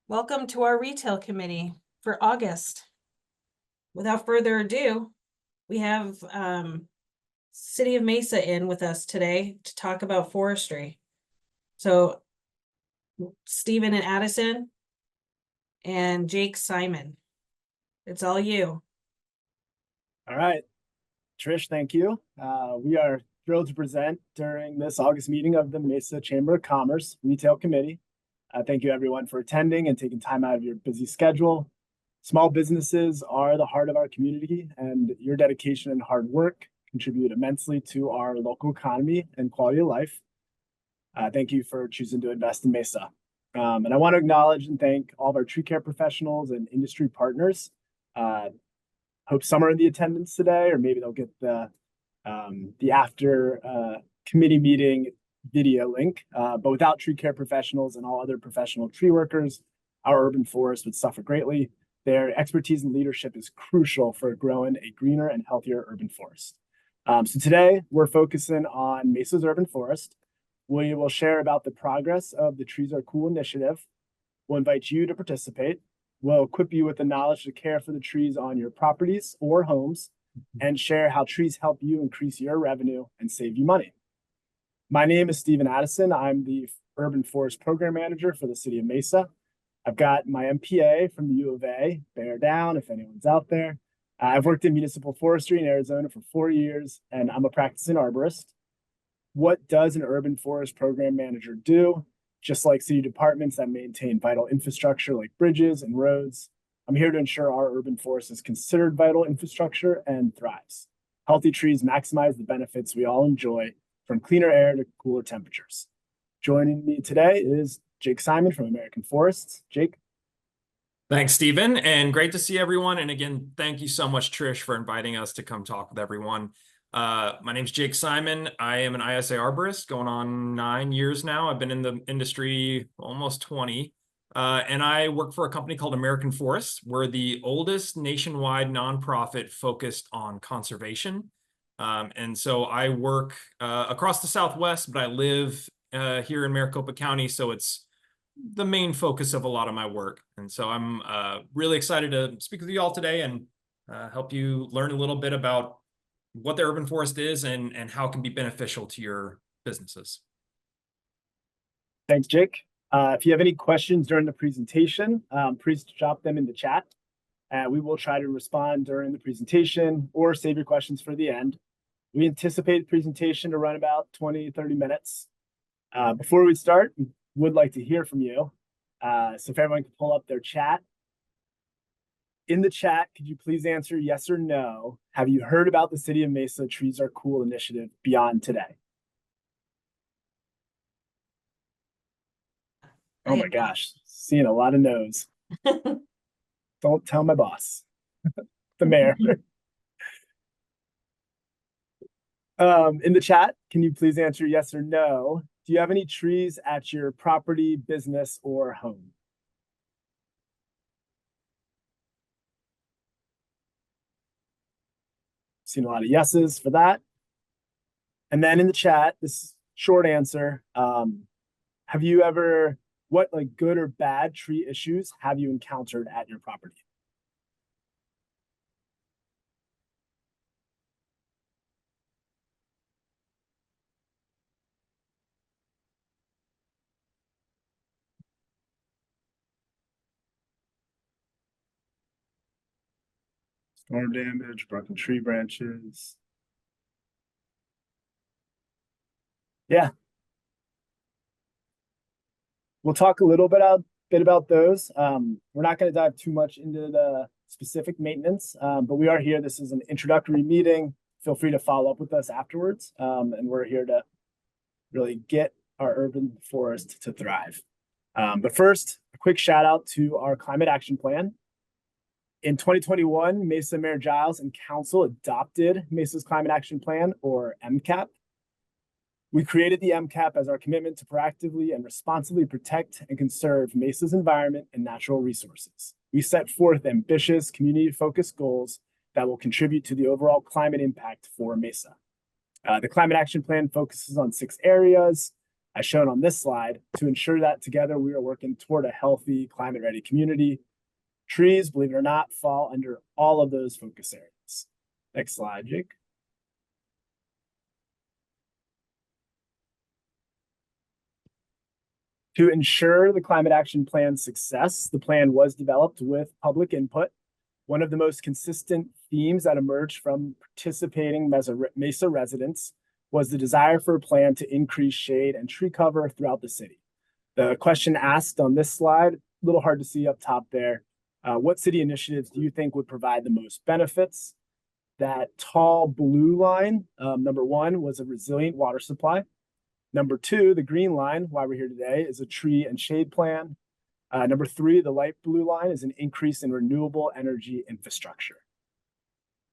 Welcome to our retail committee for August. Without further ado, we have City of Mesa in with us today to talk about forestry. So Stephen and Addison and Jake Simon, it's all you. All right, Trish, thank you. We are thrilled to present during this August meeting of the Mesa Chamber of Commerce Retail Committee. Thank you everyone for attending and taking time out of your busy schedule. Small businesses are the heart of our community, and your dedication and hard work contribute immensely to our local economy and quality of life. Thank you for choosing to invest in Mesa. And I want to acknowledge and thank all of our tree care professionals and industry partners. Hope some are in the attendance today, or maybe they'll get the after committee meeting video link. But without tree care professionals and all other professional tree workers, our urban forest would suffer greatly. Their expertise and leadership is crucial for growing a greener and healthier urban forest. So today we're focusing on Mesa's urban forest. We will share about the progress of the Trees Are Cool initiative. We'll invite you to participate. We'll equip you with the knowledge to care for the trees on your properties or homes, and share how trees help you increase your revenue and save you money. My name is Stephen Addison. I'm the Urban Forest Program Manager for the City of Mesa. I've got my MPA from the U of A, bear down if anyone's out there. I've worked in municipal forestry in Arizona for 4 years, and I'm a practicing arborist. What does an urban forest program manager do? Just like city departments that maintain vital infrastructure like bridges and roads, I'm here to ensure our urban forest is considered vital infrastructure and thrives. Healthy trees maximize the benefits we all enjoy, from cleaner air to cooler temperatures. Joining me today is Jake Simon from American Forests. Jake. Thanks, Stephen, and great to see everyone. And again, thank you so much, Trish, for inviting us to come talk with everyone. My name's Jake Simon. I am an ISA arborist going on 9 years now. I've been in the industry almost 20. And I work for a company called American Forests. We're the oldest nationwide nonprofit focused on conservation. And so I work across the Southwest, but I live here in Maricopa County, so it's the main focus of a lot of my work. And so I'm really excited to speak with you all today and help you learn a little bit about what the urban forest is and how it can be beneficial to your businesses. Thanks, Jake. If you have any questions during the presentation, please drop them in the chat. We will try to respond during the presentation or save your questions for the end. We anticipate the presentation to run about 20-30 minutes. Before we start, we would like to hear from you. So if everyone can pull up their chat. In the chat, could you please answer yes or no? Have you heard about the City of Mesa Trees Are Cool initiative beyond today? Oh my gosh, seeing a lot of no's. Don't tell my boss, the mayor. In the chat, can you please answer yes or no? Do you have any trees at your property, business, or home? Seen a lot of yeses for that. And then in the chat, this short answer, have you ever, what like good or bad tree issues have you encountered at your property? Storm damage, broken tree branches. Yeah. We'll talk a little bit about those. We're not going to dive too much into the specific maintenance, but we are here. This is an introductory meeting. Feel free to follow up with us afterwards. And we're here to really get our urban forest to thrive. But first, a quick shout out to our climate action plan. In 2021, Mesa Mayor Giles and Council adopted Mesa's Climate Action Plan, or MCAP. We created the MCAP as our commitment to proactively and responsibly protect and conserve Mesa's environment and natural resources. We set forth ambitious, community-focused goals that will contribute to the overall climate impact for Mesa. The Climate Action Plan focuses on 6 areas: as shown on this slide, to ensure that together we are working toward a healthy, climate-ready community. Trees, believe it or not, fall under all of those focus areas. Next slide, Jake. To ensure the climate action plan's success, the plan was developed with public input. One of the most consistent themes that emerged from participating Mesa residents was the desire for a plan to increase shade and tree cover throughout the city. The question asked on this slide, a little hard to see up top there. What city initiatives do you think would provide the most benefits? That tall blue line, number one, was a resilient water supply. Number two, the green line, why we're here today, is a tree and shade plan. Number three, the light blue line, is an increase in renewable energy infrastructure.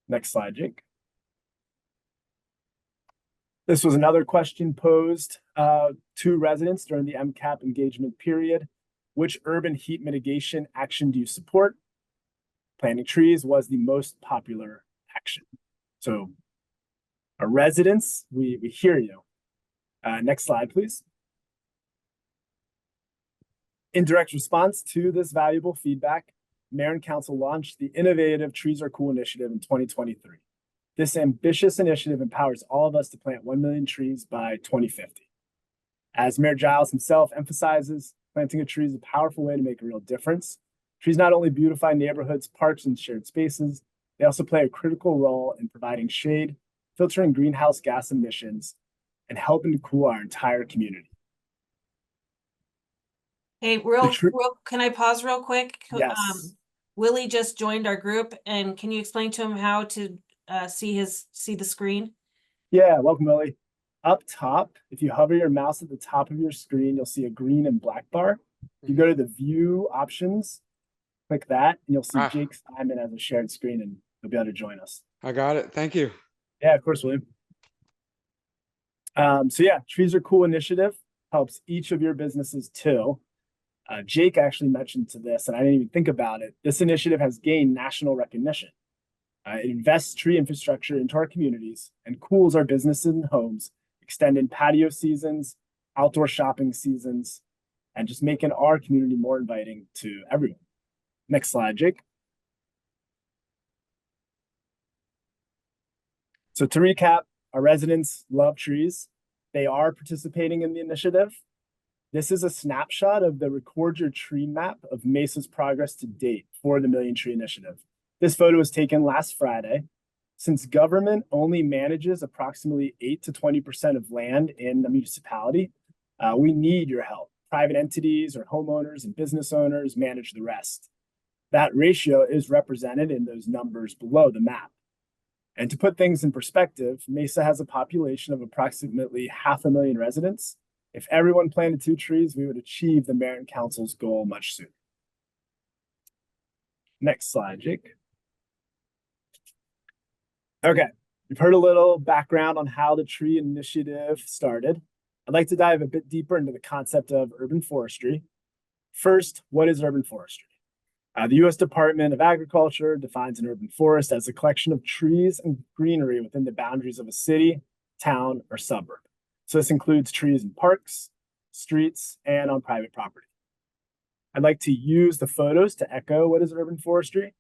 Next slide, Jake. This was another question posed to residents during the MCAP engagement period. Which urban heat mitigation action do you support? Planting trees was the most popular action. So our residents, we hear you. Next slide, please. In direct response to this valuable feedback, Mayor and Council launched the innovative Trees Are Cool initiative in 2023. This ambitious initiative empowers all of us to plant 1 million trees by 2050. As Mayor Giles himself emphasizes, planting a tree is a powerful way to make a real difference. Trees not only beautify neighborhoods, parks, and shared spaces, they also play a critical role in providing shade, filtering greenhouse gas emissions, and helping to cool our entire community. Hey, can I pause real quick? Yes. Willie just joined our group, and can you explain to him how to see the screen? Yeah, welcome, Willie. Up top, if you hover your mouse at the top of your screen, you'll see a green and black bar. If you go to the view options, click that, and you'll see Jake Simon as a shared screen, and you'll be able to join us. I got it. Thank you. Yeah, of course, William. So yeah, Trees Are Cool initiative helps each of your businesses too. Jake actually mentioned to this, and I didn't even think about it. This initiative has gained national recognition. It invests tree infrastructure into our communities and cools our businesses and homes, extending patio seasons, outdoor shopping seasons, and just making our community more inviting to everyone. Next slide, Jake. So to recap, our residents love trees. They are participating in the initiative. This is a snapshot of the Record Your Tree map of Mesa's progress to date for the Million Tree Initiative. This photo was taken last Friday. Since government only manages approximately 8 to 20% of land in the municipality, we need your help. Private entities or homeowners and business owners manage the rest. That ratio is represented in those numbers below the map. And to put things in perspective, Mesa has a population of approximately 500,000 residents. If everyone planted 2 trees, we would achieve the Mayor and Council's goal much sooner. Next slide, Jake. Okay, you've heard a little background on how the tree initiative started. I'd like to dive a bit deeper into the concept of urban forestry. First, what is urban forestry? The U.S. Department of Agriculture defines an urban forest as a collection of trees and greenery within the boundaries of a city, town, or suburb. So this includes trees in parks, streets, and on private property. I'd like to use the photos to echo what is urban forestry.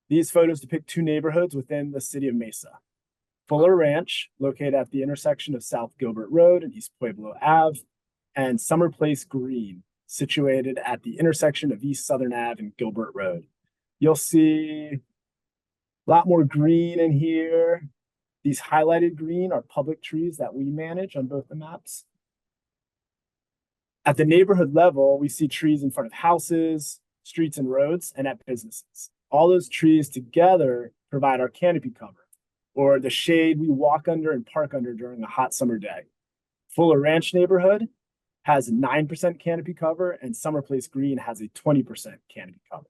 These photos depict 2 neighborhoods within the city of Mesa. Fuller Ranch, located at the intersection of South Gilbert Road and East Pueblo Ave, and Summer Place Green, situated at the intersection of East Southern Ave and Gilbert Road. You'll see a lot more green in here. These highlighted green are public trees that we manage on both the maps. At the neighborhood level, we see trees in front of houses, streets and roads, and at businesses. All those trees together provide our canopy cover, or the shade we walk under and park under during a hot summer day. Fuller Ranch neighborhood has 9% canopy cover, and Summer Place Green has a 20% canopy cover.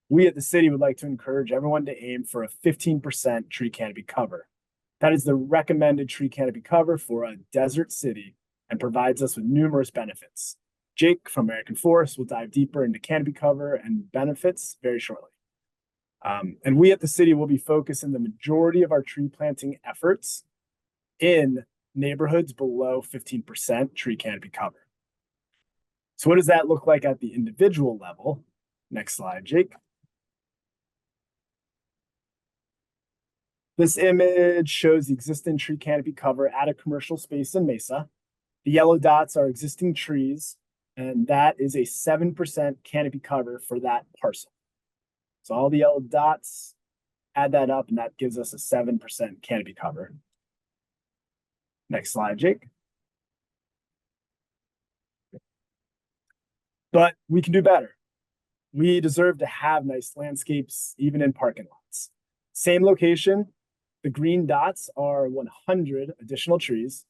We at the city would like to encourage everyone to aim for a 15% tree canopy cover. That is the recommended tree canopy cover for a desert city and provides us with numerous benefits. Jake from American Forest will dive deeper into canopy cover and benefits very shortly. And we at the city will be focusing the majority of our tree planting efforts in neighborhoods below 15% tree canopy cover. So what does that look like at the individual level? Next slide, Jake. This image shows the existing tree canopy cover at a commercial space in Mesa. The yellow dots are existing trees, and that is a 7% canopy cover for that parcel. So all the yellow dots, add that up, and that gives us a 7% canopy cover. Next slide, Jake. But we can do better. We deserve to have nice landscapes, even in parking lots. Same location, the green dots are 100 additional trees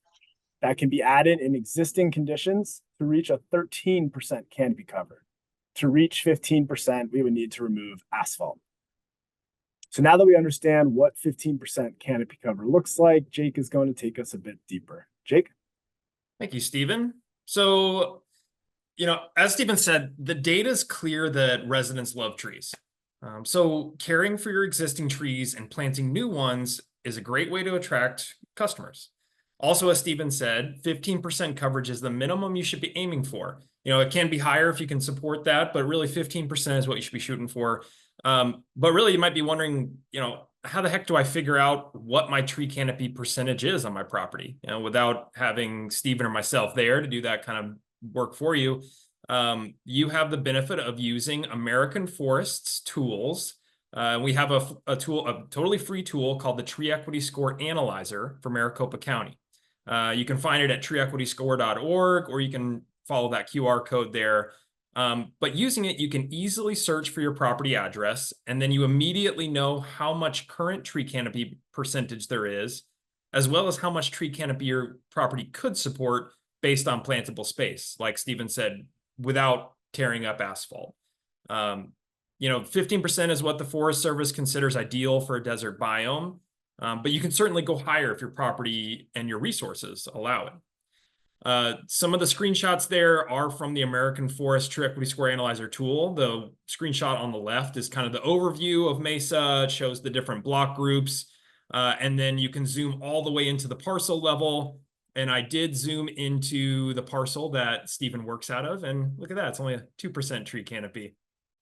that can be added in existing conditions to reach a 13% canopy cover. To reach 15%, we would need to remove asphalt. So now that we understand what 15% canopy cover looks like, Jake is going to take us a bit deeper. Jake? Thank you, Stephen. So, as Stephen said, the data is clear that residents love trees. So caring for your existing trees and planting new ones is a great way to attract customers. Also, as Stephen said, 15% coverage is the minimum you should be aiming for. It can be higher if you can support that, but really 15% is what you should be shooting for. But really, you might be wondering, how the heck do I figure out what my tree canopy percentage is on my property? Without having Stephen or myself there to do that kind of work for you. You have the benefit of using American Forest's tools. We have a totally free tool called the Tree Equity Score Analyzer for Maricopa County. You can find it at treeequityscore.org, or you can follow that QR code there. But using it, you can easily search for your property address, and then you immediately know how much current tree canopy percentage there is, as well as how much tree canopy your property could support based on plantable space, like Stephen said, without tearing up asphalt. 15% is what the Forest Service considers ideal for a desert biome, but you can certainly go higher if your property and your resources allow it. Some of the screenshots there are from the American Forest Tree Equity Score Analyzer tool. The screenshot on the left is kind of the overview of Mesa. It shows the different block groups, and then you can zoom all the way into the parcel level. And I did zoom into the parcel that Stephen works out of, and look at that, it's only a 2% tree canopy.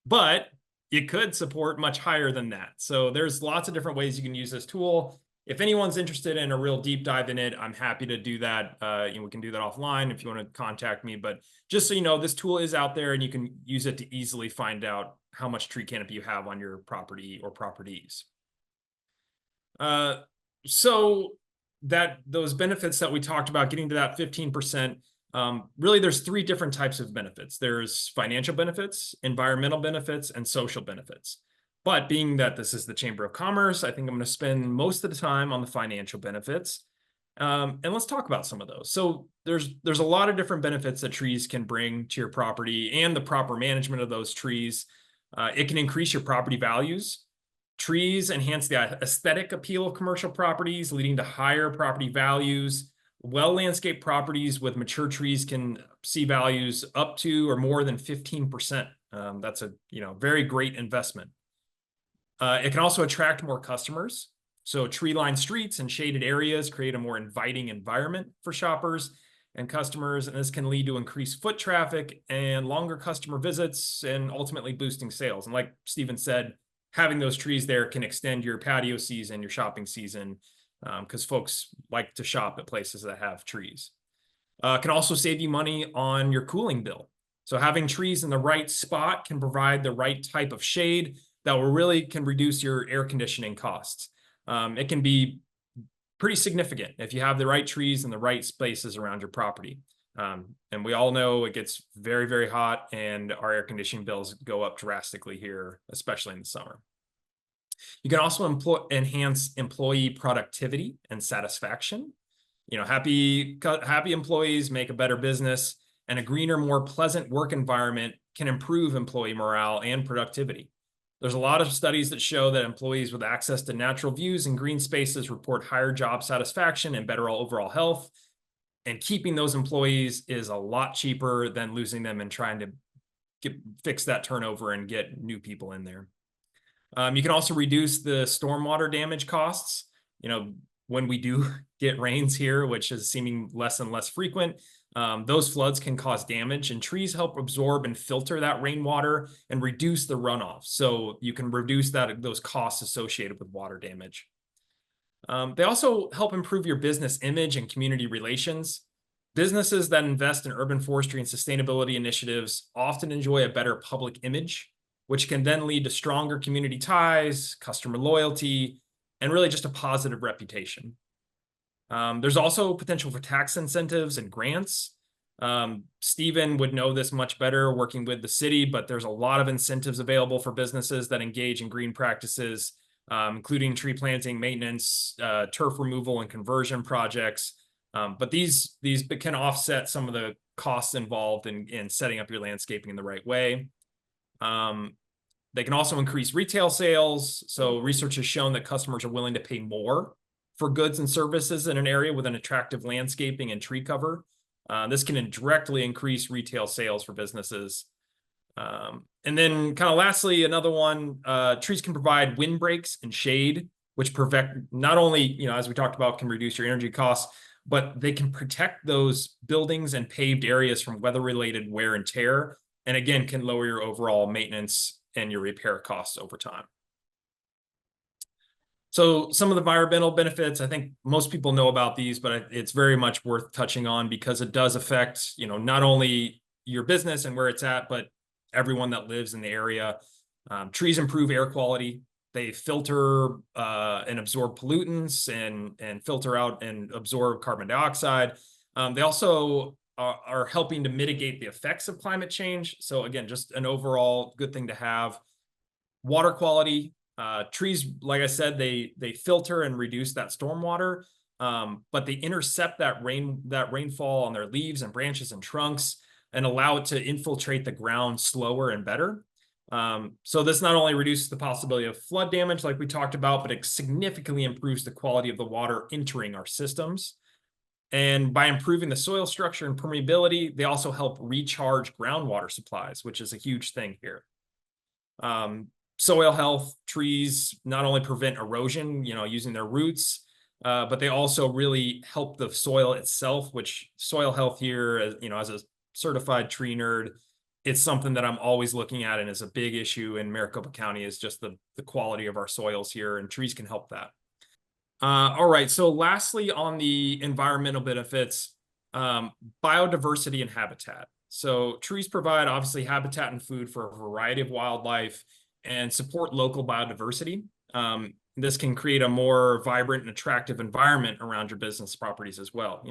But it could support much higher than that. So there's lots of different ways you can use this tool. If anyone's interested in a real deep dive in it, I'm happy to do that. We can do that offline if you want to contact me. But just so you know, this tool is out there and you can use it to easily find out how much tree canopy you have on your property or properties. So those benefits that we talked about, getting to that 15%, really there's three different types of benefits. There's financial benefits, environmental benefits, and social benefits. But being that this is the Chamber of Commerce, I think I'm going to spend most of the time on the financial benefits. And let's talk about some of those. So there's a lot of different benefits that trees can bring to your property and the proper management of those trees. It can increase your property values. Trees enhance the aesthetic appeal of commercial properties, leading to higher property values. Well-landscaped properties with mature trees can see values up to or more than 15%. That's a very great investment. It can also attract more customers. So tree-lined streets and shaded areas create a more inviting environment for shoppers and customers, and this can lead to increased foot traffic and longer customer visits and ultimately boosting sales. And like Stephen said, having those trees there can extend your patio season, your shopping season, because folks like to shop at places that have trees. Can also save you money on your cooling bill. So having trees in the right spot can provide the right type of shade that can reduce your air conditioning costs. It can be pretty significant if you have the right trees in the right spaces around your property. And we all know it gets very, very hot and our air conditioning bills go up drastically here, especially in the summer. You can also enhance employee productivity and satisfaction. Happy employees make a better business, and a greener, more pleasant work environment can improve employee morale and productivity. There's a lot of studies that show that employees with access to natural views and green spaces report higher job satisfaction and better overall health. And keeping those employees is a lot cheaper than losing them and trying to fix that turnover and get new people in there. You can also reduce the stormwater damage costs. when we do get rains here, which is seeming less and less frequent, those floods can cause damage, and trees help absorb and filter that rainwater and reduce the runoff. So you can reduce those costs associated with water damage. They also help improve your business image and community relations. Businesses that invest in urban forestry and sustainability initiatives often enjoy a better public image, which can then lead to stronger community ties, customer loyalty, and really just a positive reputation. There's also potential for tax incentives and grants. Stephen would know this much better working with the city, but there's a lot of incentives available for businesses that engage in green practices, including tree planting, maintenance, turf removal, and conversion projects. But these can offset some of the costs involved in setting up your landscaping in the right way. They can also increase retail sales. So research has shown that customers are willing to pay more for goods and services in an area with an attractive landscaping and tree cover. This can directly increase retail sales for businesses. And then kind of lastly, another one, trees can provide windbreaks and shade, which not only, as we talked about, can reduce your energy costs, but they can protect those buildings and paved areas from weather-related wear and tear, and again, can lower your overall maintenance and your repair costs over time. So some of the environmental benefits, I think most people know about these, but it's very much worth touching on because it does affect, not only your business and where it's at, but everyone that lives in the area. Trees improve air quality. They filter and absorb pollutants and filter out and absorb carbon dioxide. They also are helping to mitigate the effects of climate change. So again, just an overall good thing to have. Water quality. Trees, like I said, they filter and reduce that stormwater, but they intercept that rainfall on their leaves and branches and trunks and allow it to infiltrate the ground slower and better. So this not only reduces the possibility of flood damage like we talked about, but it significantly improves the quality of the water entering our systems. And by improving the soil structure and permeability, they also help recharge groundwater supplies, which is a huge thing here. Soil health, trees not only prevent erosion, using their roots, but they also really help the soil itself, which soil health here, as a certified tree nerd, it's something that I'm always looking at and is a big issue in Maricopa County is just the quality of our soils here, and trees can help that. All right, so lastly on the environmental benefits, biodiversity and habitat. So trees provide obviously habitat and food for a variety of wildlife and support local biodiversity. This can create a more vibrant and attractive environment around your business properties as well.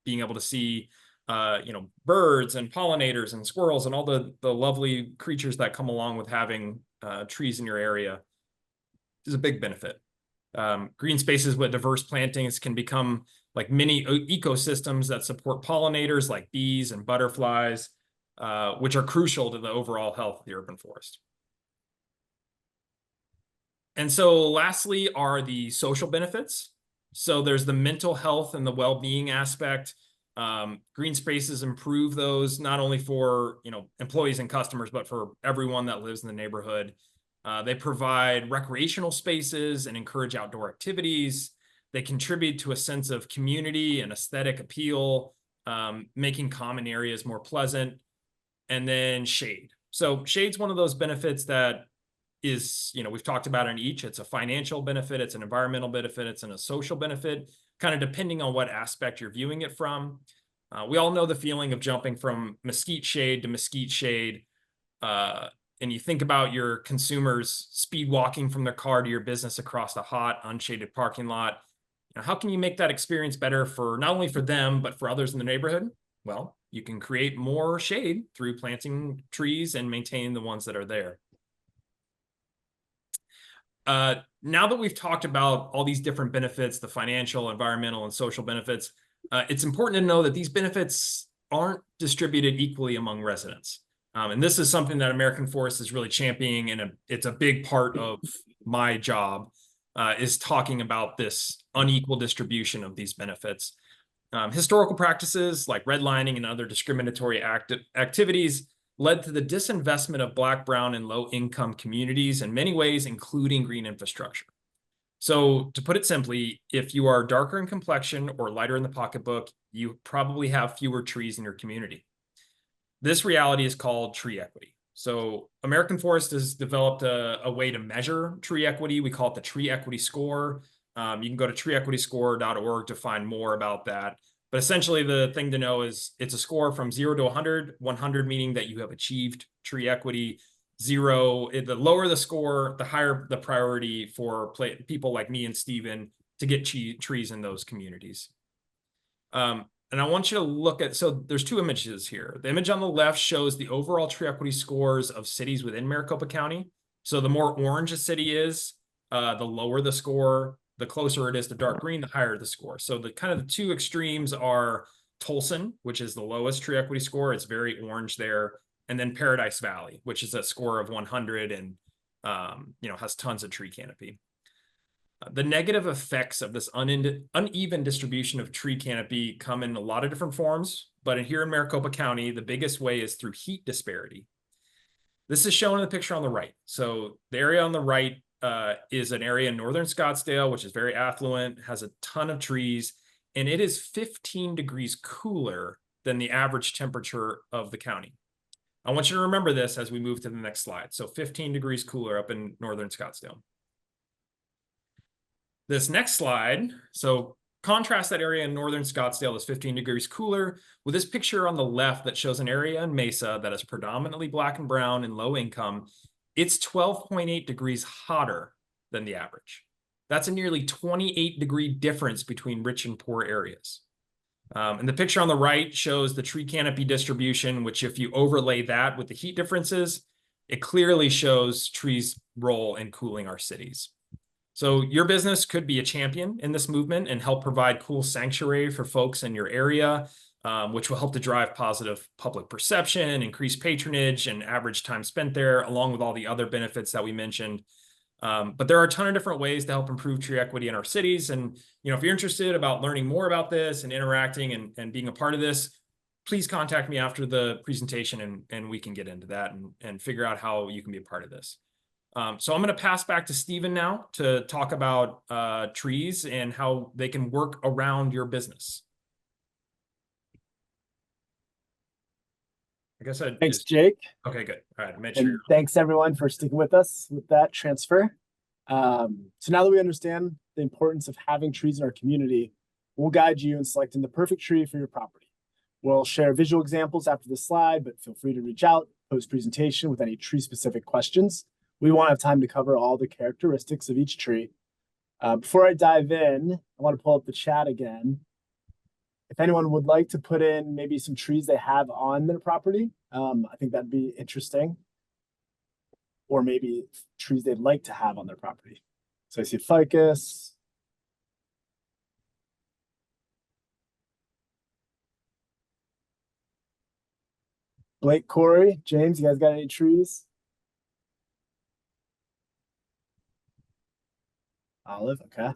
Being able to see, birds and pollinators and squirrels and all the lovely creatures that come along with having trees in your area is a big benefit. Green spaces with diverse plantings can become like mini ecosystems that support pollinators like bees and butterflies, which are crucial to the overall health of the urban forest. And so lastly are the social benefits. So there's the mental health and the well-being aspect. Green spaces improve those not only for employees and customers, but for everyone that lives in the neighborhood. They provide recreational spaces and encourage outdoor activities. They contribute to a sense of community and aesthetic appeal, making common areas more pleasant. And then shade. So shade's one of those benefits that is, we've talked about in each. It's a financial benefit, it's an environmental benefit, it's a social benefit, kind of depending on what aspect you're viewing it from. We all know the feeling of jumping from mesquite shade to mesquite shade. And you think about your consumers speed walking from their car to your business across the hot, unshaded parking lot. How can you make that experience better for not only for them, but for others in the neighborhood? Well, you can create more shade through planting trees and maintaining the ones that are there. Now that we've talked about all these different benefits, the financial, environmental, and social benefits, it's important to know that these benefits aren't distributed equally among residents. And this is something that American Forest is really championing, and it's a big part of my job, is talking about this unequal distribution of these benefits. Historical practices like redlining and other discriminatory activities led to the disinvestment of Black, brown, and low-income communities in many ways, including green infrastructure. So to put it simply, if you are darker in complexion or lighter in the pocketbook, you probably have fewer trees in your community. This reality is called tree equity. So American Forest has developed a way to measure tree equity. We call it the tree equity score. You can go to treeequityscore.org to find more about that. But essentially, the thing to know is it's a score from 0 to 100, 100 meaning that you have achieved tree equity. 0, the lower the score, the higher the priority for people like me and Steven to get trees in those communities. And I want you to look at, so there's two images here. The image on the left shows the overall tree equity scores of cities within Maricopa County. So the more orange a city is, the lower the score. The closer it is to dark green, the higher the score. So the kind of the two extremes are Tolson, which is the lowest tree equity score. It's very orange there. And then Paradise Valley, which is a score of 100 and has tons of tree canopy. The negative effects of this uneven distribution of tree canopy come in a lot of different forms, but here in Maricopa County, the biggest way is through heat disparity. This is shown in the picture on the right. So the area on the right is an area in northern Scottsdale, which is very affluent, has a ton of trees, and it is 15 degrees cooler than the average temperature of the county. I want you to remember this as we move to the next slide. So 15 degrees cooler up in northern Scottsdale. This next slide, so contrast that area in northern Scottsdale is 15 degrees cooler with this picture on the left that shows an area in Mesa that is predominantly black and brown and low income. It's 12.8 degrees hotter than the average. That's a nearly 28-degree difference between rich and poor areas. And the picture on the right shows the tree canopy distribution, which if you overlay that with the heat differences, it clearly shows trees' role in cooling our cities. So your business could be a champion in this movement and help provide cool sanctuary for folks in your area, which will help to drive positive public perception, increase patronage, and average time spent there, along with all the other benefits that we mentioned. But there are a ton of different ways to help improve tree equity in our cities. And if you're interested about learning more about this and interacting and being a part of this, please contact me after the presentation and we can get into that and figure out how you can be a part of this. So I'm going to pass back to Steven now to talk about trees and how they can work around your business. I guess Thanks, Jake. Okay, good. All right, And thanks everyone for sticking with us with that transfer. So now that we understand the importance of having trees in our community, we'll guide you in selecting the perfect tree for your property. We'll share visual examples after the slide, but feel free to reach out post-presentation with any tree-specific questions. We won't have time to cover all the characteristics of each tree. Before I dive in, I want to pull up the chat again. If anyone would like to put in maybe some trees they have on their property, I think that'd be interesting. Or maybe trees they'd like to have on their property. So I see ficus. Blake, Corey, James, you guys got any trees? Olive, okay.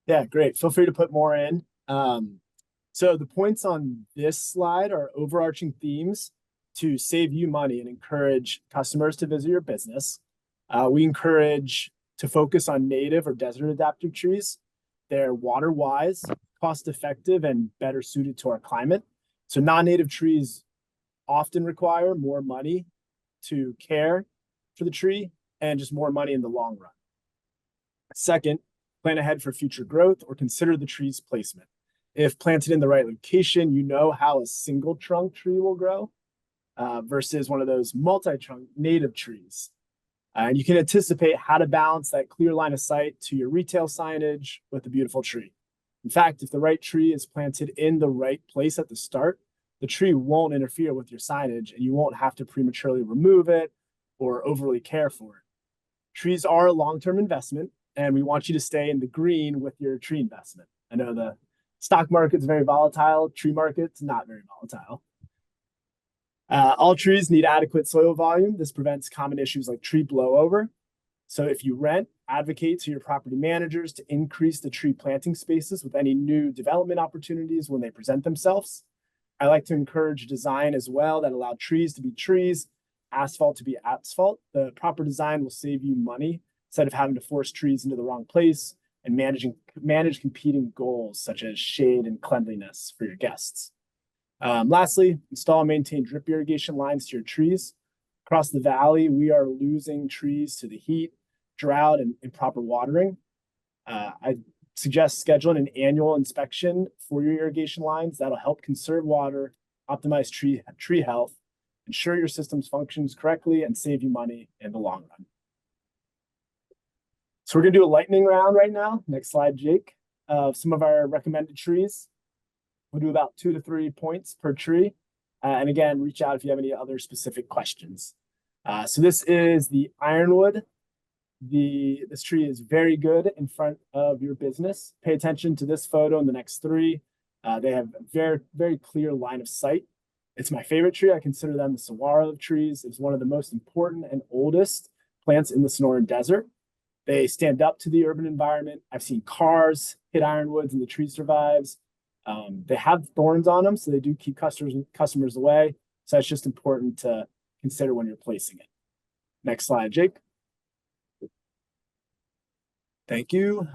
Yeah, great. Feel free to put more in. So the points on this slide are overarching themes to save you money and encourage customers to visit your business. We encourage to focus on native or desert adaptive trees. They're water wise, cost effective, and better suited to our climate. So non-native trees often require more money to care for the tree and just more money in the long run. Second, plan ahead for future growth or consider the tree's placement. If planted in the right location, you know how a single trunk tree will grow versus one of those multi-trunk native trees. And you can anticipate how to balance that clear line of sight to your retail signage with a beautiful tree. In fact, if the right tree is planted in the right place at the start, the tree won't interfere with your signage and you won't have to prematurely remove it or overly care for it. Trees are a long-term investment, and we want you to stay in the green with your tree investment. I know the stock market's very volatile, tree market's not very volatile. All trees need adequate soil volume. This prevents common issues like tree blowover. So if you rent, advocate to your property managers to increase the tree planting spaces with any new development opportunities when they present themselves. I like to encourage design as well that allow trees to be trees asphalt to be asphalt. The proper design will save you money instead of having to force trees into the wrong place and manage competing goals such as shade and cleanliness for your guests. Lastly, install and maintain drip irrigation lines to your trees. Across the valley, we are losing trees to the heat, drought, and improper watering. I suggest scheduling an annual inspection for your irrigation lines. That'll help conserve water, optimize tree health, ensure your systems functions correctly, and save you money in the long run. So we're gonna do a lightning round right now. Next slide, Jake. Some of our recommended trees. We'll do about 2 to 3 points per tree. And again, reach out if you have any other specific questions. So this is the ironwood. This tree is very good in front of your business. Pay attention to this photo and the next 3. They have a very, very clear line of sight. It's my favorite tree. I consider them the saguaro of trees. It's one of the most important and oldest plants in the Sonoran Desert. They stand up to the urban environment. I've seen cars hit ironwoods and the tree survives. They have thorns on them, so they do keep customers away. So it's just important to consider when you're placing it. Next slide, Jake. Thank you.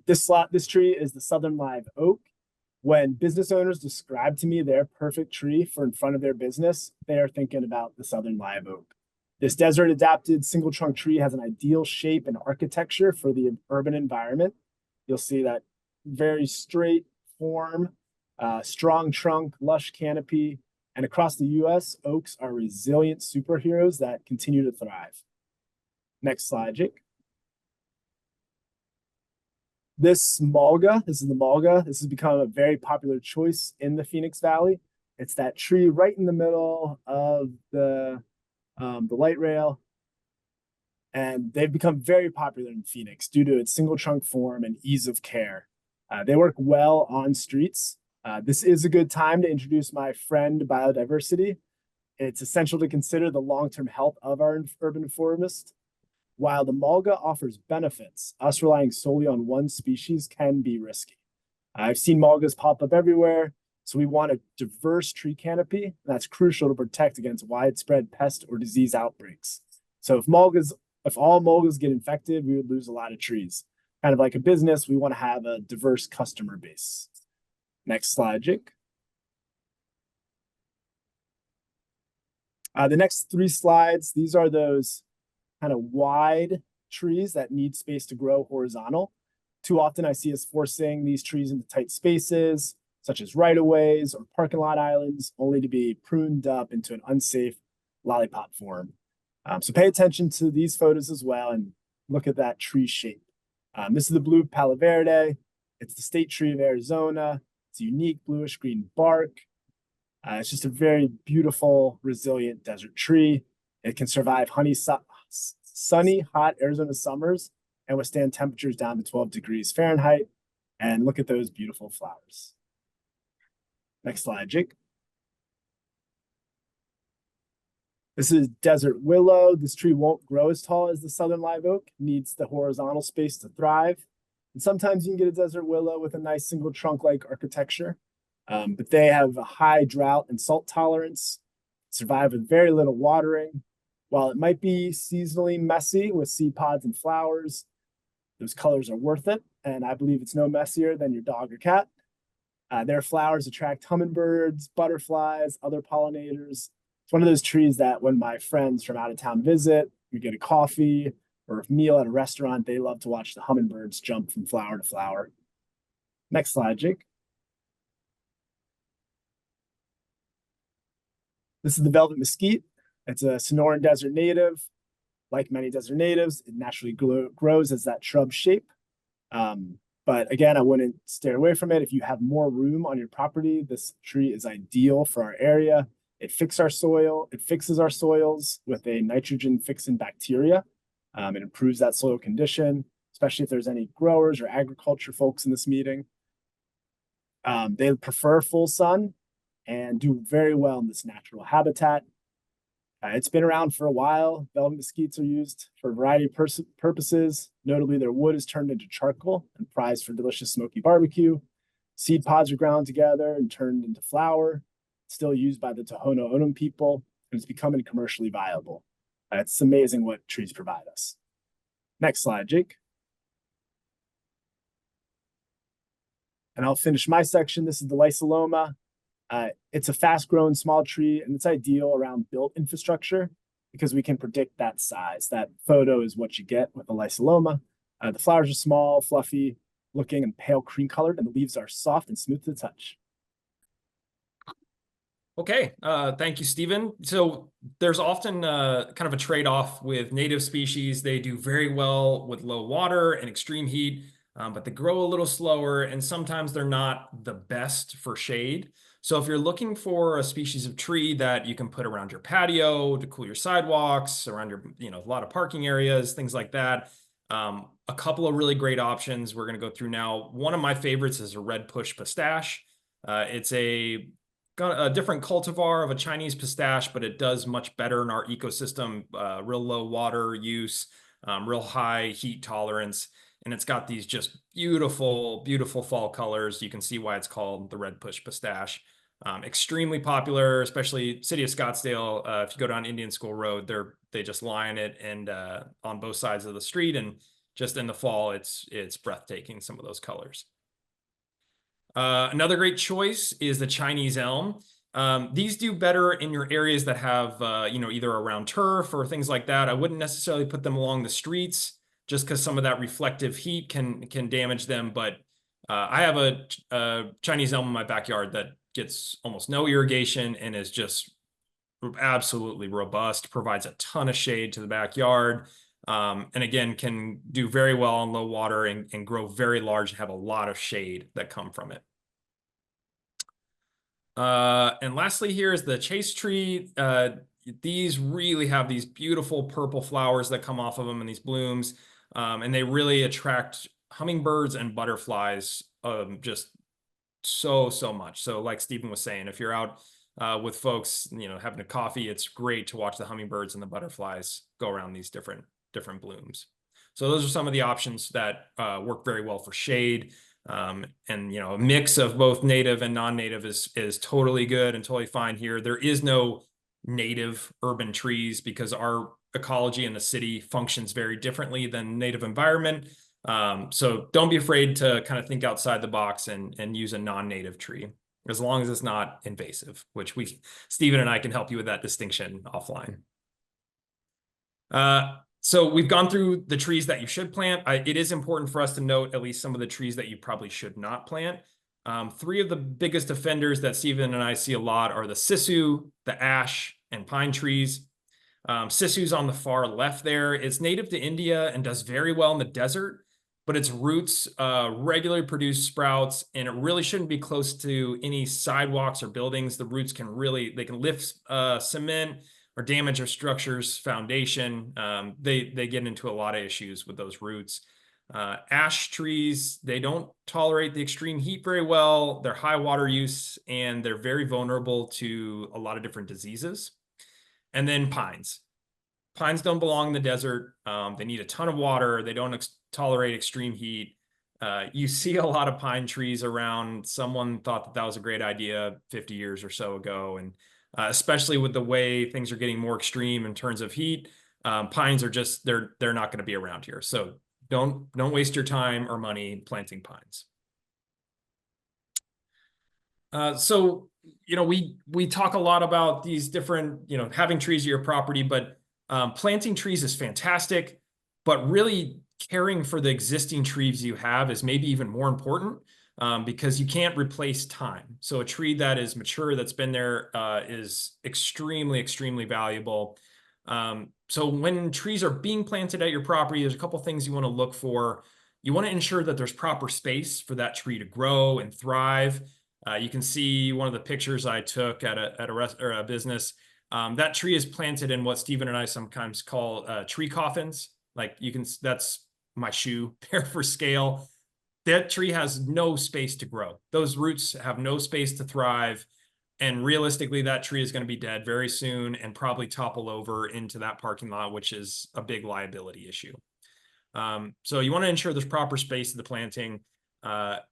This tree is the Southern Live Oak. When business owners describe to me their perfect tree for in front of their business, they are thinking about the Southern Live Oak. This desert adapted single trunk tree has an ideal shape and architecture for the urban environment. You'll see that very straight form, strong trunk, lush canopy, and across the US, oaks are resilient superheroes that continue to thrive. Next slide, Jake. This is the mulga. This has become a very popular choice in the Phoenix Valley. It's that tree right in the middle of the light rail. And they've become very popular in Phoenix due to its single trunk form and ease of care. They work well on streets. This is a good time to introduce my friend biodiversity. It's essential to consider the long-term health of our urban forest. While the mulga offers benefits, us relying solely on one species can be risky. I've seen mulgas pop up everywhere, so we want a diverse tree canopy. That's crucial to protect against widespread pest or disease outbreaks. So if all mulgas get infected, we would lose a lot of trees. Kind of like a business, we want to have a diverse customer base. Next slide, Jake. The next 3 slides, these are those kind of wide trees that need space to grow horizontal. Too often I see us forcing these trees into tight spaces, such as right-of-ways or parking lot islands, only to be pruned up into an unsafe lollipop form. So pay attention to these photos as well and look at that tree shape. This is the blue Palo Verde. It's the state tree of Arizona. It's a unique bluish green bark. It's just a very beautiful, resilient desert tree. It can survive sunny, hot Arizona summers and withstand temperatures down to 12 degrees Fahrenheit. And look at those beautiful flowers. Next slide, Jake. This is desert willow. This tree won't grow as tall as the Southern Live Oak, needs the horizontal space to thrive. And sometimes you can get a desert willow with a nice single trunk-like architecture, but they have a high drought and salt tolerance, survive with very little watering. While it might be seasonally messy with seed pods and flowers, those colors are worth it, and I believe it's no messier than your dog or cat. Their flowers attract hummingbirds, butterflies, other pollinators. It's one of those trees that when my friends from out of town visit, we get a coffee or a meal at a restaurant, they love to watch the hummingbirds jump from flower to flower. Next slide, Jake. This is the velvet mesquite. It's a Sonoran Desert native. Like many desert natives, it naturally grows as that shrub shape. But again, I wouldn't stay away from it. If you have more room on your property, this tree is ideal for our area. It fixes our soils with a nitrogen fixing bacteria. It improves that soil condition, especially if there's any growers or agriculture folks in this meeting. They prefer full sun and do very well in this natural habitat. It's been around for a while. Velvet mesquites are used for a variety of purposes. Notably, their wood is turned into charcoal and prized for delicious smoky barbecue. Seed pods are ground together and turned into flour, still used by the Tohono O'odham people. and it's becoming commercially viable. It's amazing what trees provide us. Next slide, Jake. And I'll finish my section. This is the Lysoloma. It's a fast-growing small tree, and it's ideal around built infrastructure because we can predict that size. That photo is what you get with a Lysoloma. The flowers are small, fluffy looking, and pale cream colored, and the leaves are soft and smooth to the touch. Okay, thank you, Stephen. So there's often kind of a trade-off with native species. They do very well with low water and extreme heat, but they grow a little slower, and sometimes they're not the best for shade. So if you're looking for a species of tree that you can put around your patio to cool your sidewalks, around your, a lot of parking areas, things like that, a couple of really great options we're going to go through now. One of my favorites is a red push pistache. It's got a different cultivar of a Chinese pistache, but it does much better in our ecosystem. Real low water use, real high heat tolerance, and it's got these just beautiful, beautiful fall colors. You can see why it's called the red push pistache. Extremely popular, especially City of Scottsdale. If you go down Indian School Road, they just line it and on both sides of the street, and just in the fall, it's breathtaking, some of those colors. Another great choice is the Chinese elm. These do better in your areas that have, either around turf or things like that. I wouldn't necessarily put them along the streets just because some of that reflective heat can damage them. But I have a Chinese elm in my backyard that gets almost no irrigation and is just absolutely robust, provides a ton of shade to the backyard. And again, can do very well on low water and grow very large and have a lot of shade that come from it. And lastly, here is the chase tree. These really have these beautiful purple flowers that come off of them and these blooms. And they really attract hummingbirds and butterflies just so much. So like Stephen was saying, if you're out with folks, having a coffee, it's great to watch the hummingbirds and the butterflies go around these different blooms. So those are some of the options that work very well for shade. And a mix of both native and non-native is totally good and totally fine here. There is no native urban trees because our ecology in the city functions very differently than native environment. So don't be afraid to kind of think outside the box and use a non-native tree, as long as it's not invasive, which Stephen and I can help you with that distinction offline. So we've gone through the trees that you should plant. It is important for us to note at least some of the trees that you probably should not plant. Three of the biggest offenders that Stephen and I see a lot are the sisu, the ash, and pine trees. Sisu's on the far left there. It's native to India and does very well in the desert, but its roots regularly produce sprouts, and it really shouldn't be close to any sidewalks or buildings. The roots can lift cement or damage a structure's foundation. They get into a lot of issues with those roots. Ash trees, they don't tolerate the extreme heat very well. They're high water use, and they're very vulnerable to a lot of different diseases. And then pines. Pines don't belong in the desert. They need a ton of water. They don't tolerate extreme heat. You see a lot of pine trees around. Someone thought that was a great idea 50 years or so ago. And especially with the way things are getting more extreme in terms of heat, pines are just, they're not going to be around here. So don't waste your time or money planting pines. So, we talk a lot about these different, having trees at your property, but planting trees is fantastic, but really caring for the existing trees you have is maybe even more important because you can't replace time. So a tree that is mature, that's been there, is extremely, extremely valuable. So when trees are being planted at your property, there's a couple things you want to look for. You want to ensure that there's proper space for that tree to grow and thrive. You can see one of the pictures I took at a business. That tree is planted in what Stephen and I sometimes call tree coffins. That's my shoe pair for scale. That tree has no space to grow. Those roots have no space to thrive. And realistically, that tree is going to be dead very soon and probably topple over into that parking lot, which is a big liability issue. So you want to ensure there's proper space to the planting.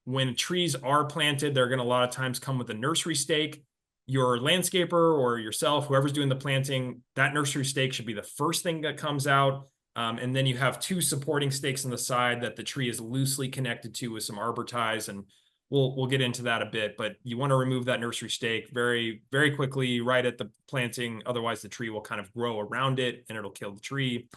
When trees are planted, they're going to a lot of times come with a nursery stake. your landscaper or yourself, whoever's doing the planting, that nursery stake should be the first thing that comes out. And then you have 2 supporting stakes on the side that the tree is loosely connected to with some arbor ties, and we'll get into that a bit. But you want to remove that nursery stake very, very quickly right at the planting. Otherwise, the tree will kind of grow around it and it'll kill the tree.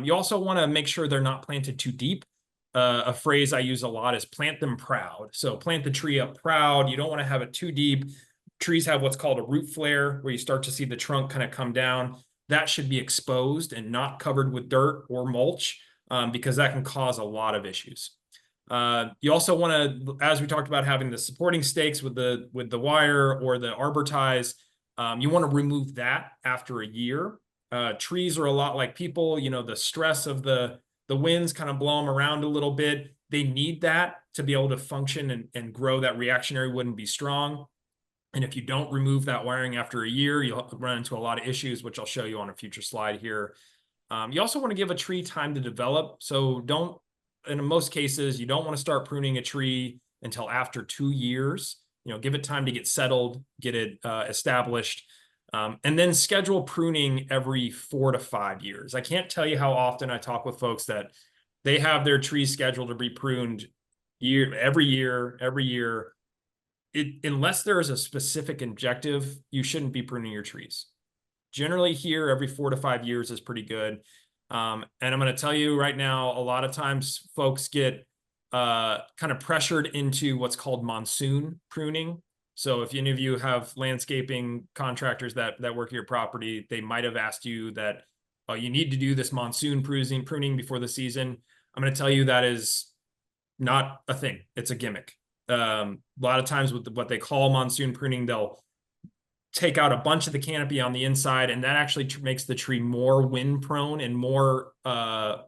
You also want to make sure they're not planted too deep. A phrase I use a lot is plant them proud. So plant the tree up proud. You don't want to have it too deep. Trees have what's called a root flare, where you start to see the trunk kind of come down. That should be exposed and not covered with dirt or mulch, because that can cause a lot of issues. You also want to, as we talked about, having the supporting stakes with the wire or the arbor ties, you want to remove that after a year. Trees are a lot like people, you know, the stress of the winds kind of blow them around a little bit. They need that to be able to function and grow. That reactionary wood and be strong. And if you don't remove that wiring after a year, you'll run into a lot of issues, which I'll show you on a future slide here. You also want to give a tree time to develop. So in most cases, you don't want to start pruning a tree until after 2 years. You know, give it time to get settled, get it established, and then schedule pruning every 4 to 5 years. I can't tell you how often I talk with folks that they have their trees scheduled to be pruned every year. Unless there is a specific objective, you shouldn't be pruning your trees. Generally here, every 4 to 5 years is pretty good. And I'm going to tell you right now, a lot of times folks get kind of pressured into what's called monsoon pruning. So if any of you have landscaping contractors that work at your property, they might have asked you that, oh, you need to do this monsoon pruning before the season. I'm going to tell you that is not a thing. It's a gimmick. A lot of times with what they call monsoon pruning, they'll take out a bunch of the canopy on the inside, and that actually makes the tree more wind prone and more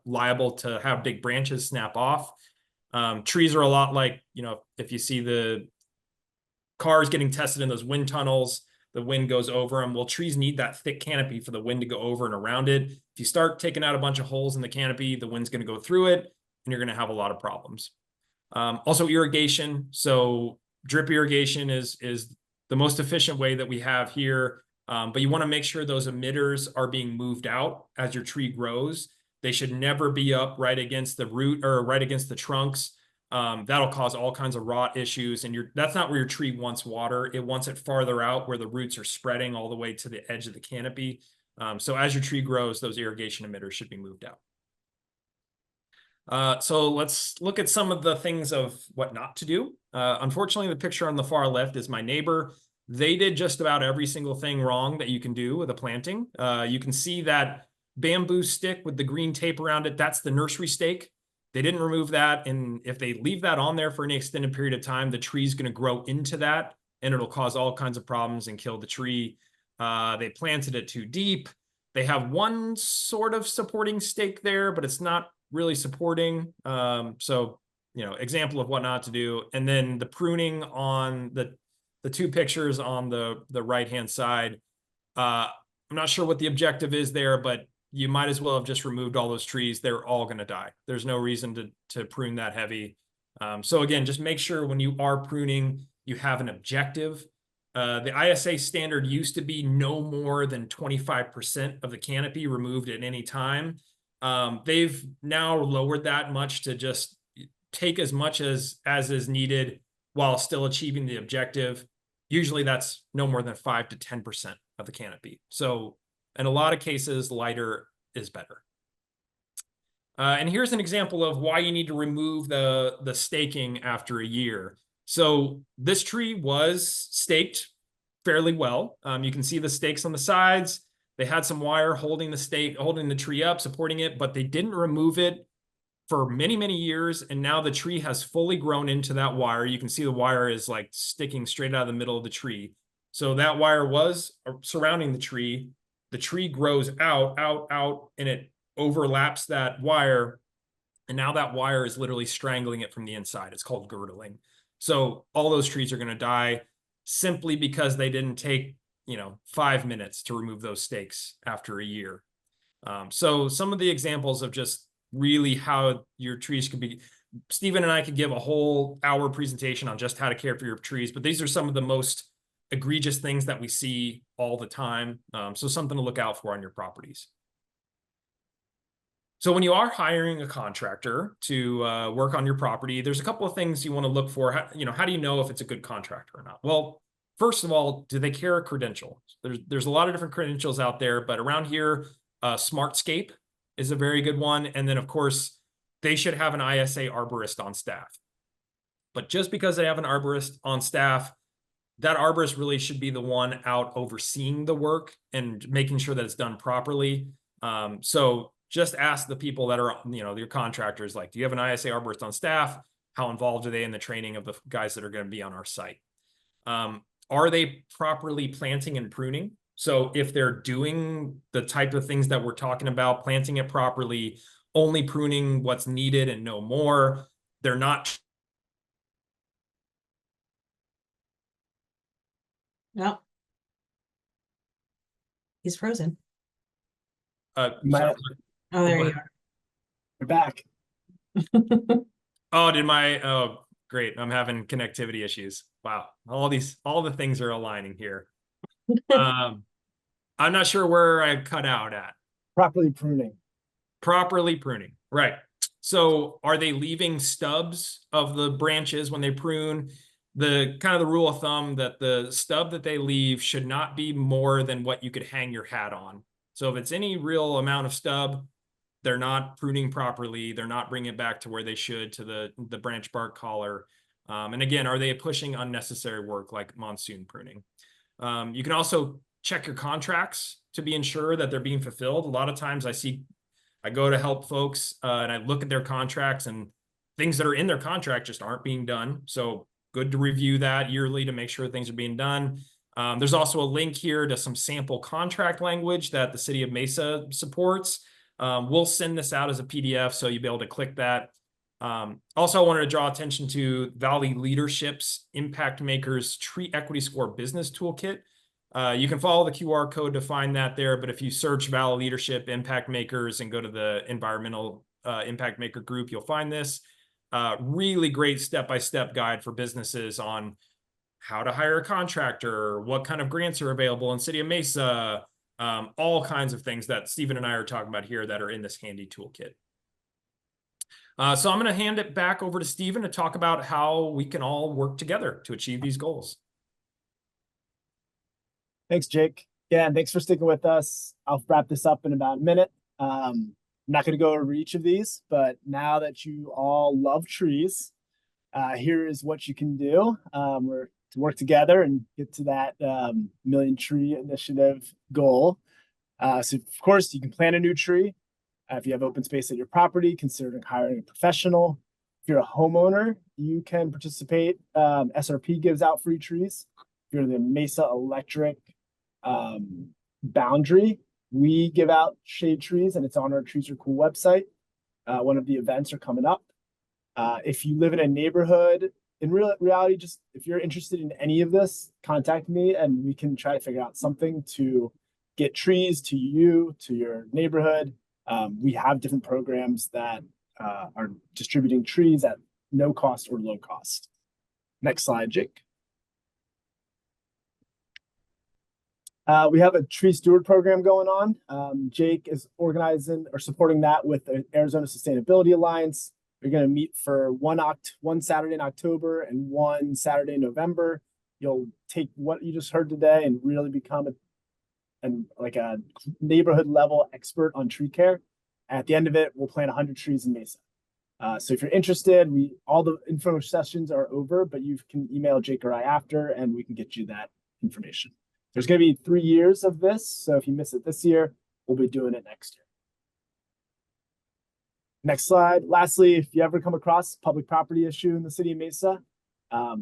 liable to have big branches snap off. Trees are a lot like, you know, if you see the cars getting tested in those wind tunnels, the wind goes over them. Well, trees need that thick canopy for the wind to go over and around it. If you start taking out a bunch of holes in the canopy, the wind's going to go through it, and you're going to have a lot of problems. Also irrigation. So drip irrigation is the most efficient way that we have here. But you want to make sure those emitters are being moved out as your tree grows. They should never be up right against the root or right against the trunks. That'll cause all kinds of rot issues. And that's not where your tree wants water. It wants it farther out where the roots are spreading all the way to the edge of the canopy. So as your tree grows, those irrigation emitters should be moved out. So let's look at some of the things of what not to do. Unfortunately, the picture on the far left is my neighbor. They did just about every single thing wrong that you can do with a planting. You can see that bamboo stick with the green tape around it. That's the nursery stake. They didn't remove that. And if they leave that on there for an extended period of time, the tree's going to grow into that and it'll cause all kinds of problems and kill the tree. They planted it too deep. They have one sort of supporting stake there, but it's not really supporting. So, you know, example of what not to do. And then the pruning on the 2 pictures on the right-hand side. I'm not sure what the objective is there, but you might as well have just removed all those trees. They're all going to die. There's no reason to prune that heavy. So again, just make sure when you are pruning, you have an objective. The ISA standard used to be no more than 25% of the canopy removed at any time. They've now lowered that much to just take as much as is needed while still achieving the objective. Usually that's no more than 5 to 10% of the canopy. So in a lot of cases, lighter is better. And here's an example of why you need to remove the staking after a year. So this tree was staked fairly well. You can see the stakes on the sides. They had some wire holding the tree up, supporting it, but they didn't remove it for many, many years. And now the tree has fully grown into that wire. You can see the wire is like sticking straight out of the middle of the tree. So that wire was surrounding the tree. The tree grows out, and it overlaps that wire. And now that wire is literally strangling it from the inside. It's called girdling. So all those trees are going to die simply because they didn't take, 5 minutes to remove those stakes after a year. So some of the examples of just really how your trees could be, Stephen and I could give a whole hour presentation on just how to care for your trees, but these are some of the most egregious things that we see all the time. So something to look out for on your properties. So when you are hiring a contractor to work on your property, there's a couple of things you want to look for. How do you know if it's a good contractor or not? Well, first of all, do they carry a credential? There's a lot of different credentials out there, but around here, Smartscape is a very good one. And then, of course, they should have an ISA arborist on staff. But just because they have an arborist on staff, that arborist really should be the one out overseeing the work and making sure that it's done properly. So just ask the people that are, your contractors, like, do you have an ISA arborist on staff? How involved are they in the training of the guys that are going to be on our site? Are they properly planting and pruning? So if they're doing the type of things that we're talking about, planting it properly, only pruning what's needed and no more, they're not. No. He's frozen. Sorry. Oh, there you We're back. are. Oh, great. I'm having connectivity issues. Wow. All the things are aligning here. I'm not sure where I cut out at. Properly pruning. Properly pruning. Right. So are they leaving stubs of the branches when they prune? The kind of the rule of thumb that the stub that they leave should not be more than what you could hang your hat on. So if it's any real amount of stub, they're not pruning properly. They're not bringing it back to where they should, to the branch bark collar. And again, are they pushing unnecessary work like monsoon pruning? You can also check your contracts to be ensure that they're being fulfilled. A lot of times I go to help folks and I look at their contracts, and things that are in their contract just aren't being done. So good to review that yearly to make sure things are being done. There's also a link here to some sample contract language that the City of Mesa supports. We'll send this out as a PDF, so you'll be able to click that. Also, I wanted to draw attention to Valley Leadership's Impact Makers Tree Equity Score Business Toolkit. You can follow the QR code to find that there, but if you search Valley Leadership Impact Makers and go to the Environmental Impact Maker group, you'll find this. Really great step-by-step guide for businesses on how to hire a contractor, what kind of grants are available in City of Mesa, all kinds of things that Stephen and I are talking about here that are in this handy toolkit. So I'm going to hand it back over to Stephen to talk about how we can all work together to achieve these goals. Thanks, Jake. Yeah, and thanks for sticking with us. I'll wrap this up in about a minute. I'm not going to go over each of these, but now that you all love trees, here is what you can do. We're to work together and get to that million tree initiative goal. So of course, you can plant a new tree. If you have open space at your property, considering hiring a professional. If you're a homeowner, you can participate. SRP gives out free trees. If you're the Mesa Electric boundary, we give out shade trees, and it's on our Trees Are Cool website. One of the events are coming up. If you live in a neighborhood, in reality, just if you're interested in any of this, contact me and we can try to figure out something to get trees to you, to your neighborhood. We have different programs that are distributing trees at no cost or low cost. Next slide, Jake. We have a tree steward program going on. Jake is organizing or supporting that with the Arizona Sustainability Alliance. We're going to meet for one Saturday in October and one Saturday in November. You'll take what you just heard today and really become a neighborhood level expert on tree care. At the end of it, we'll plant 100 trees in Mesa. So if you're interested, all the info sessions are over, but you can email Jake or I after, and we can get you that information. There's going to be 3 years of this, so if you miss it this year, we'll be doing it next year. Next slide. Lastly, if you ever come across a public property issue in the City of Mesa,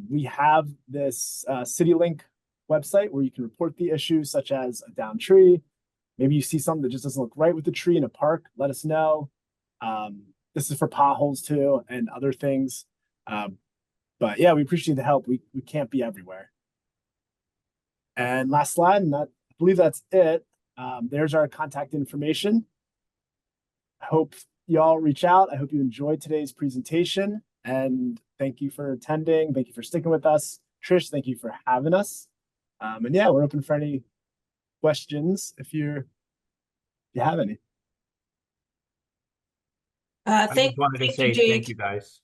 we have this CityLink website where you can report the issues, such as a downed tree. Maybe you see something that just doesn't look right with the tree in a park, let us know. This is for potholes too and other things. But yeah, we appreciate the help. We can't be everywhere. And last slide, and I believe that's it. There's our contact information. I hope y'all reach out. I hope you enjoyed today's presentation, and thank you for attending. Thank you for sticking with us. Trish, thank you for having us. And yeah, we're open for any questions if you have any. I Thank just wanted to you, say thank Jake. you, guys.